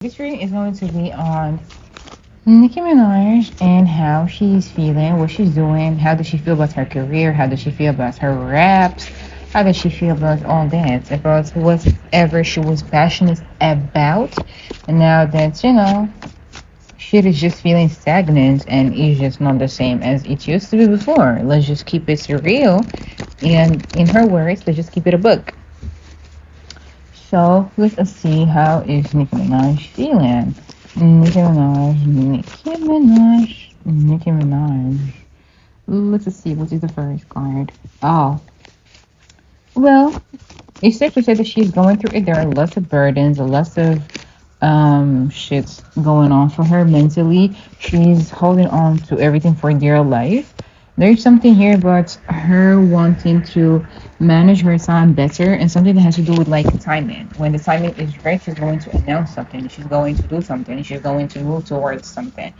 This reading is going to be on Nicki Minaj and how she's feeling, what she's doing, how does she feel about her career, how does she feel about her raps, how does she feel about all that, about whatever she was passionate about. And now that, shit is just feeling stagnant and is just not the same as it used to be before. Let's just keep it real. And in her words, let's just keep it a book. So let us see how is Nicki Minaj feeling. Nicki Minaj, Nicki Minaj, Nicki Minaj. Let's see what is the first card. Oh, well, it's safe to say that she's going through it. There are lots of burdens, lots of shits going on for her mentally. She's holding on to everything for dear life. There's something here about her wanting to manage her time better and something that has to do with like timing. When the timing is right, she's going to announce something, she's going to do something, she's going to move towards something.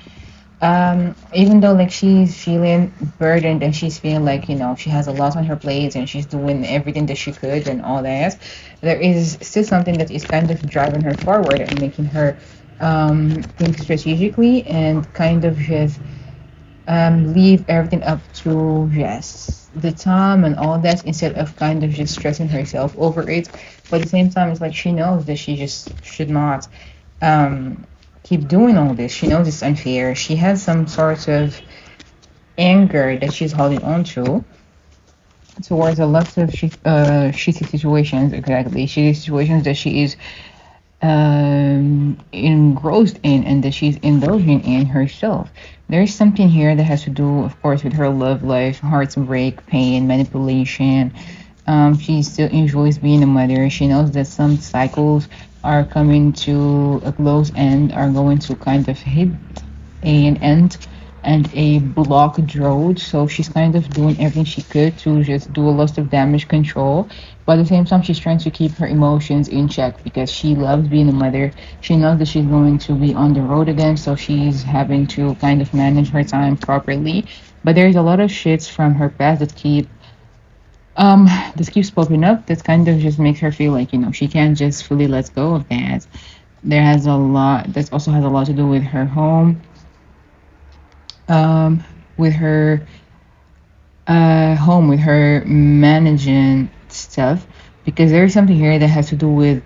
Even though like she's feeling burdened and she's feeling like she has a lot on her plate and she's doing everything that she could and all that, there is still something that is kind of driving her forward and making her think strategically and kind of just leave everything up to just the time and all that instead of kind of just stressing herself over it. But at the same time, it's like she knows that she just should not um, keep doing all this. She knows it's unfair. She has some sort of anger that she's holding on to towards a lot of shitty situations. Exactly, shitty situations that she is engrossed in and that she's indulging in herself. There's something here that has to do, of course, with her love life, heartbreak, pain, manipulation. She still enjoys being a mother. She knows that some cycles are coming to a close end, are going to kind of hit an end and a blocked road. So she's kind of doing everything she could to just do a lot of damage control. But at the same time, she's trying to keep her emotions in check because she loves being a mother. She knows that she's going to be on the road again, so she's having to kind of manage her time properly. But there's a lot of shits from her past that keeps popping up that kind of just makes her feel like she can't just fully let go of that. There has a lot that also has a lot to do with her home, um, with her home, with her managing stuff, because there's something here that has to do with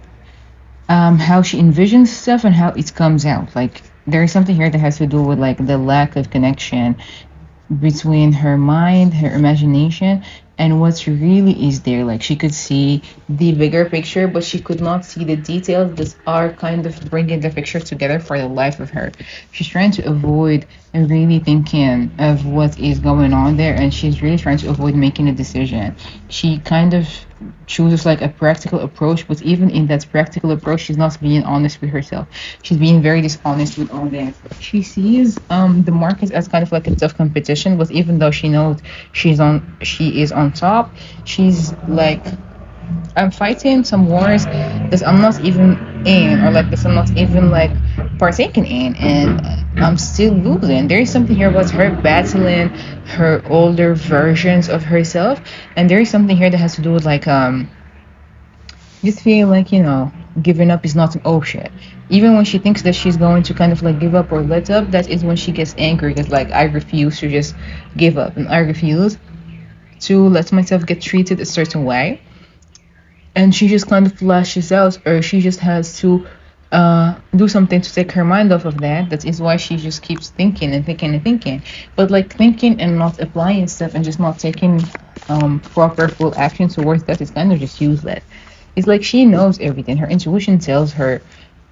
how she envisions stuff and how it comes out. Like there is something here that has to do with like the lack of connection between her mind, her imagination, and what really is there. Like she could see the bigger picture, but she could not see the details that are kind of bringing the picture together for the life of her. She's trying to avoid really thinking of what is going on there, and she's really trying to avoid making a decision. She kind of chooses like a practical approach, but even in that practical approach, she's not being honest with herself. She's being very dishonest with all that. She sees the market as kind of like a tough competition, but even though she knows she is on top, she's like, I'm fighting some wars that I'm not even in, or like that I'm not even like partaking in, and I'm still losing. There is something here about her battling her older versions of herself, and there is something here that has to do with like just feel like giving up is not an option. Even when she thinks that she's going to kind of like give up or let up, that is when she gets angry. Because like I refuse to just give up, and I refuse to let myself get treated a certain way, and she just kind of lashes out, or she just has to do something to take her mind off of that. That is why she just keeps thinking and thinking and thinking. But like thinking and not applying stuff and just not taking proper full action towards that is kind of just useless. It's like she knows everything. Her intuition tells her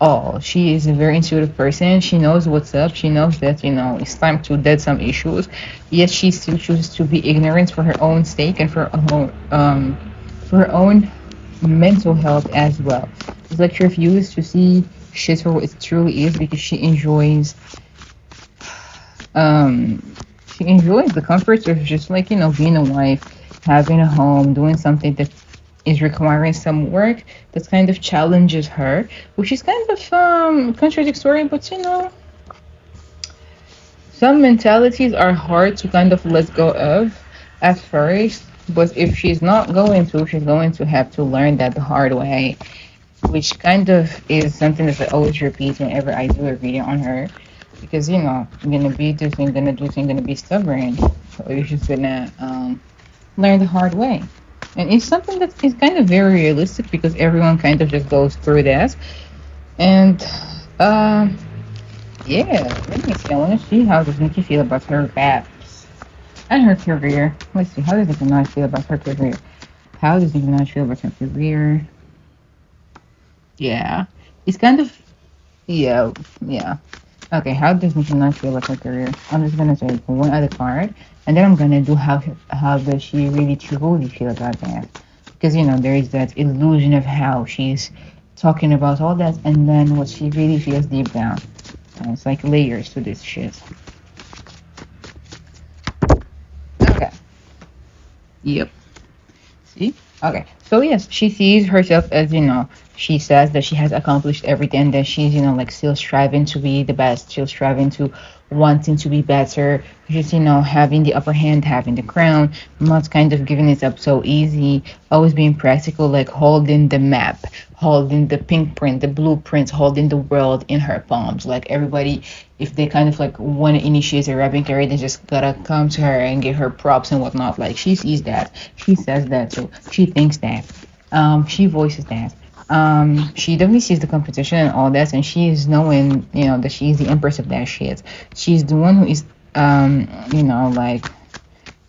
all. She is a very intuitive person. She knows what's up. She knows that it's time to dead some issues. Yet she still chooses to be ignorant for her own sake and for her own mental health as well. It's like she refuses to see shit for what it truly is because um she enjoys the comforts of just like being a wife, having a home, doing something that is requiring some work that kind of challenges her, which is kind of contradictory, but some mentalities are hard to kind of let go of at first, but if she's not going to, she's going to have to learn that the hard way. which kind of is something that I always repeat whenever I do a video on her, because I'm gonna be this thing, gonna do thing, gonna be stubborn, so you're just gonna learn the hard way. And it's something that is kind of very realistic because everyone kind of just goes through that. And um, yeah, let me see. I want to see how does Nikki feel about her raps and her career. Let's see. How does Nicki Minaj feel about her career? How does Nicki Minaj feel about her career? Yeah, it's kind of yeah, yeah. Okay, how does Nicki Minaj feel about her career? I'm just gonna say one other card, and then I'm gonna do how does she really truly feel about that? Because there is that illusion of how she's talking about all that, and then what she really feels deep down. And it's like layers to this shit. Okay. Yep. See? Okay. So yes, she sees herself as, she says that she has accomplished everything, that she's, like still striving to be the best, still striving to wanting to be better, just, having the upper hand, having the crown, not kind of giving it up so easy, always being practical, like holding the map, holding the pink print, the blueprints, holding the world in her palms. Like everybody, if they kind of like want to initiate a rapping career, they just gotta come to her and give her props and whatnot. Like she sees that, she says that, so she thinks that, she voices that. She definitely sees the competition and all that, and she is knowing, that she's the empress of that shit. She's the one who is, like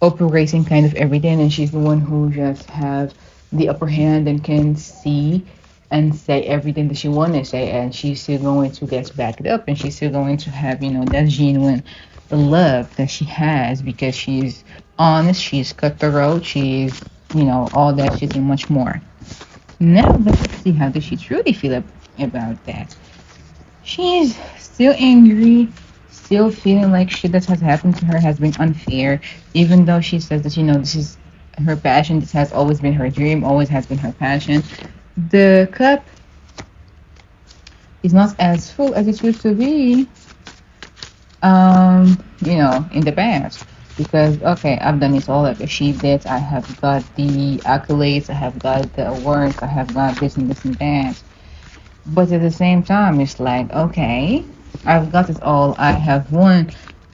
operating kind of everything, and she's the one who just have the upper hand and can see and say everything that she want to say, and she's still going to get backed up, and she's still going to have, that genuine love that she has because she's honest, she's cutthroat, she's, all that shit and much more. Now let's see how does she truly feel about that. She's still angry, still feeling like shit that has happened to her has been unfair, even though she says that, this is her passion, this has always been her dream, always has been her passion. The cup is not as full as it used to be, in the past. Because, okay, I've done it all, I've achieved it, I have got the accolades, I have got the awards, I have got this and this and that. But at the same time, it's like, okay, I've got it all, I have won,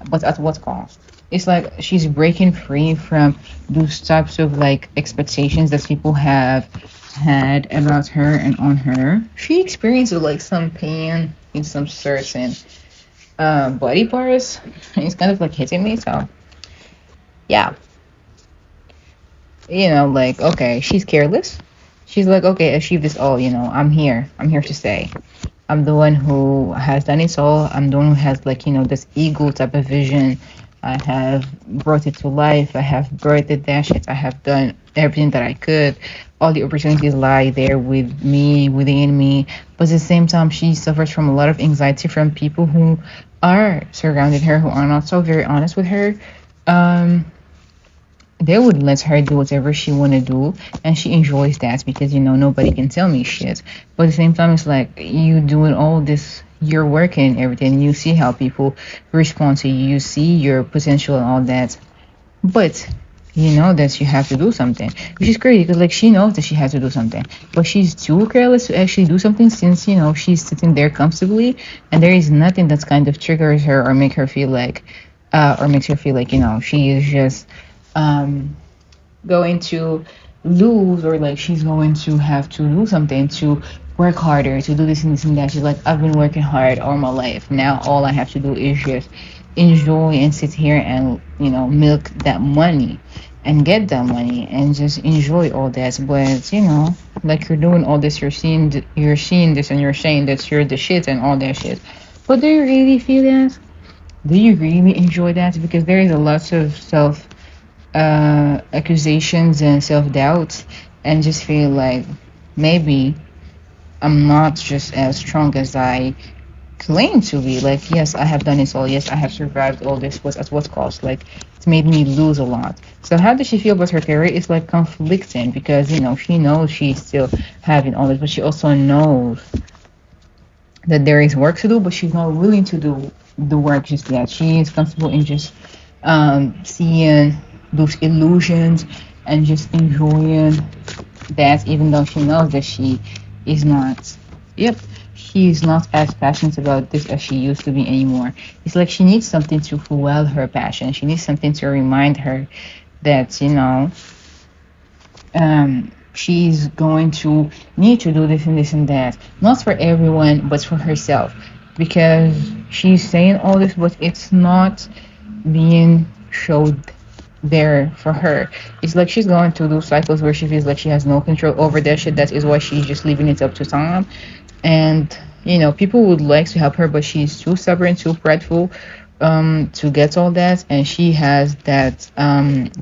but at what cost? It's like she's breaking free from those types of like expectations that people have had about her and on her. She experienced like some pain in some certain body parts. It's kind of like hitting me, so yeah, like okay, she's careless. She's like, okay, achieve this all, I'm here to stay. I'm the one who has done it all. I'm the one who has like, this ego type of vision. I have brought it to life. I have birthed that shit. I have done everything that I could. All the opportunities lie there with me, within me. But at the same time, she suffers from a lot of anxiety from people who are surrounding her, who are not so very honest with her. Um, they would let her do whatever she want to do, and she enjoys that because nobody can tell me shit. But at the same time, it's like you doing all this, you're working and everything, you see how people respond to you, you see your potential and all that, but you know that you have to do something, which is crazy because like she knows that she has to do something, but she's too careless to actually do something since she's sitting there comfortably, and there is nothing that's kind of triggers her or make her feel like or makes her feel like she is just um going to lose, or like she's going to have to do something to work harder to do this and this and that. She's like, I've been working hard all my life. Now all I have to do is just enjoy and sit here and milk that money and get that money and just enjoy all that. But like you're doing all this, you're seeing this and you're saying that you're the shit and all that shit. But do you really feel that? Do you really enjoy that? Because there is a lot of self accusations and self doubt, and just feel like maybe I'm not just as strong as I claim to be. Like, yes, I have done it all. Yes, I have survived all this. Was at what cost? Like, it's made me lose a lot. So, how does she feel about her career? It's like conflicting because she knows she's still having all this, but she also knows that there is work to do, but she's not willing to do the work just yet. She is comfortable in just seeing those illusions and just enjoying that, even though she knows that she is not. Yep, she's not as passionate about this as she used to be anymore. It's like she needs something to fuel her passion. She needs something to remind her that she's going to need to do this and this and that, not for everyone, but for herself, because she's saying all this, but it's not being showed there for her. It's like she's going through those cycles where she feels like she has no control over that shit. That is why she's just leaving it up to time. And people would like to help her, but she's too stubborn, too prideful, to get all that. And she has that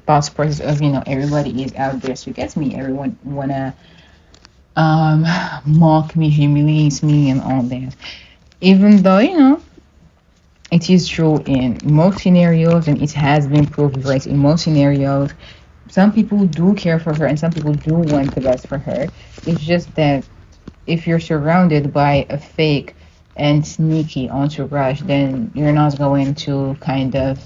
false process of everybody is out there to get me. Everyone wanna um mock me, humiliate me, and all that. Even though it is true in most scenarios, and it has been proved right in most scenarios. Some people do care for her, and some people do want the best for her. It's just that if you're surrounded by a fake and sneaky entourage, then you're not going to kind of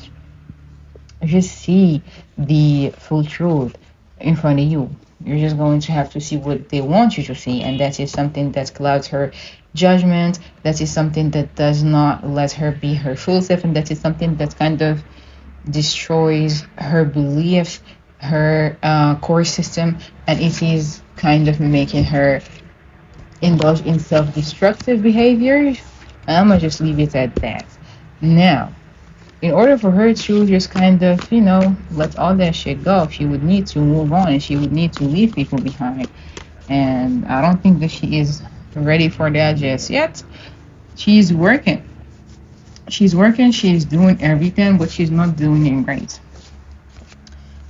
just see the full truth in front of you. You're just going to have to see what they want you to see, and that is something that clouds her judgment. That is something that does not let her be her full self, and that is something that kind of destroys her beliefs, her core system, and it is kind of making her indulge in self-destructive behaviors. I'm gonna just leave it at that. Now, in order for her to just kind of, let all that shit go, she would need to move on and she would need to leave people behind. And I don't think that she is ready for that just yet. She's working. She's working, she's doing everything, but she's not doing it right.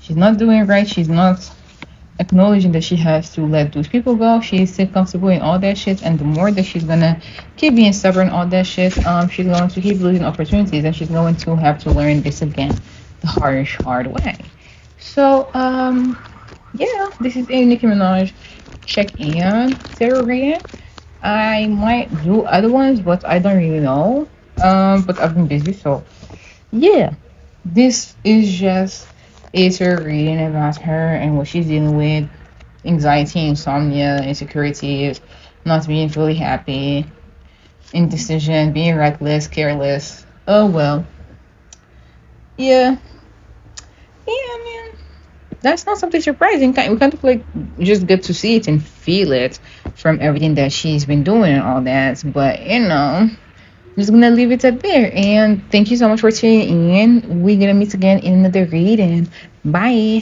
She's not doing it right. She's not acknowledging that she has to let those people go. She's still comfortable in all that shit, and the more that she's gonna keep being stubborn, all that shit, she's going to keep losing opportunities, and she's going to have to learn this again, the hard way. So, yeah, this is a Nicki Minaj check-in theory. I might do other ones, but I don't really know. But I've been busy, so yeah, this is just is her reading about her and what she's dealing with: anxiety, insomnia, insecurities, not being fully happy, indecision, being reckless, careless. Oh well, yeah, I mean, that's not something surprising. We kind of like just get to see it and feel it from everything that she's been doing and all that. But I'm just gonna leave it at there. And thank you so much for tuning in. We're gonna meet again in another reading. Bye.